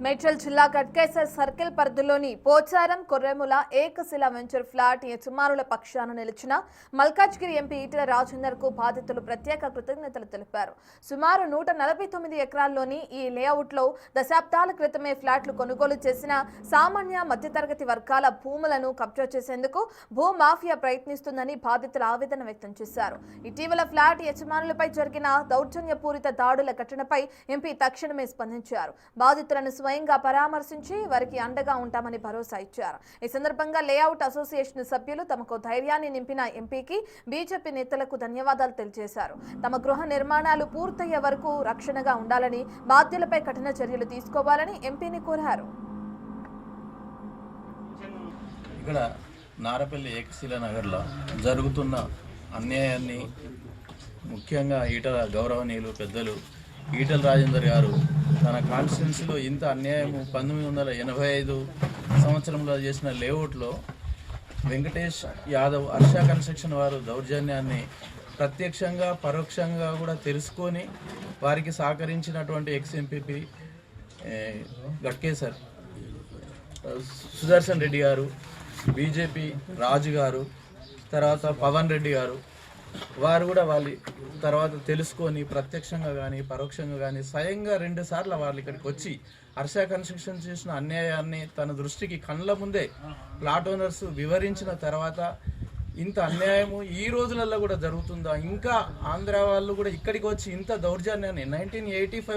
మేడ్చల్ జిల్లా గట్కేసర్ సర్కిల్ పరిధిలోని పోచారం కొర్రెముల ఏకశిల venture flat యజమానుల పక్షాన నిలిచిన మల్కాజ్గిరి ఎంపీ ఈటెల రాజేందర్ కు బాధితులు ప్రత్యేక కృతజ్ఞతలు తెలిపారు. సుమారు 149 ఎకరాల్లోని ఈ లేఅవుట్లో దశాబ్దాల క్రితమే ఫ్లాట్లు కొనుగోలు చేసిన సామాన్య మధ్యతరగతి వర్గాల భూములను కబ్జా చేసేందుకు భూమాఫియా ప్రయత్నిస్తుందని బాధితులు ఆవేదన వ్యక్తం చేశారు. ఇటీవల ఫ్లాట్ యజమానులపై జరిగిన దౌర్జన్యపూరిత దాడుల ఘటనపై ఎంపీ తక్షణమే స్పందించారు. బాధితులను స్వయంగా పరామర్శించి వారికి అండగా ఉంటామని భరోసా ఇచ్చారు. ఈ సందర్భంగా లేఅవుట్ అసోసియేషన్ సభ్యులు తమకు ధైర్యాన్ని నింపిన ఎంపీకి బీజేపీ నేతలకు ధన్యవాదాలు తెలియజేశారు. తమ గృహ నిర్మాణాలు పూర్తయ్యే వరకు రక్షణగా ఉండాలని, బాధ్యులపై కఠిన చర్యలు తీసుకోవాలని ఎంపీని కోరారు. ఇక్కడ నారపల్లి ఏకశిల నగర్లో జరుగుతున్న అన్యాయాన్ని ముఖ్యంగా ఈటల గౌరవనీయులు పెద్దలు ఈటెల రాజేందర్ గారు తన కాన్స్టిట్యున్సీలో ఇంత అన్యాయం 1985 సంవత్సరంలో చేసిన లేఅవుట్లో వెంకటేష్ యాదవ్ హర్ష కన్స్ట్రక్షన్ వారు దౌర్జన్యాన్ని ప్రత్యక్షంగా పరోక్షంగా కూడా తెలుసుకొని వారికి సహకరించినటువంటి ఎక్స్-ఎంపీ గట్కేసర్ సుదర్శన్ రెడ్డి గారు, బీజేపీ రాజు గారు, తర్వాత పవన్ రెడ్డి గారు, వారు కూడా వాళ్ళ తర్వాత తెలుసుకొని ప్రత్యక్షంగా కానీ పరోక్షంగా కానీ స్వయంగా 2 సార్లు వాళ్ళు ఇక్కడికి వచ్చి హర్ష కన్స్ట్రక్షన్ చేసిన అన్యాయాన్ని తన దృష్టికి కళ్ళ ముందే ప్లాట్ ఓనర్స్ వివరించిన తర్వాత ఇంత అన్యాయము ఈ రోజులలో కూడా జరుగుతుందా, ఇంకా ఆంధ్ర వాళ్ళు కూడా ఇక్కడికి వచ్చి ఇంత దౌర్జన్యాన్ని 1985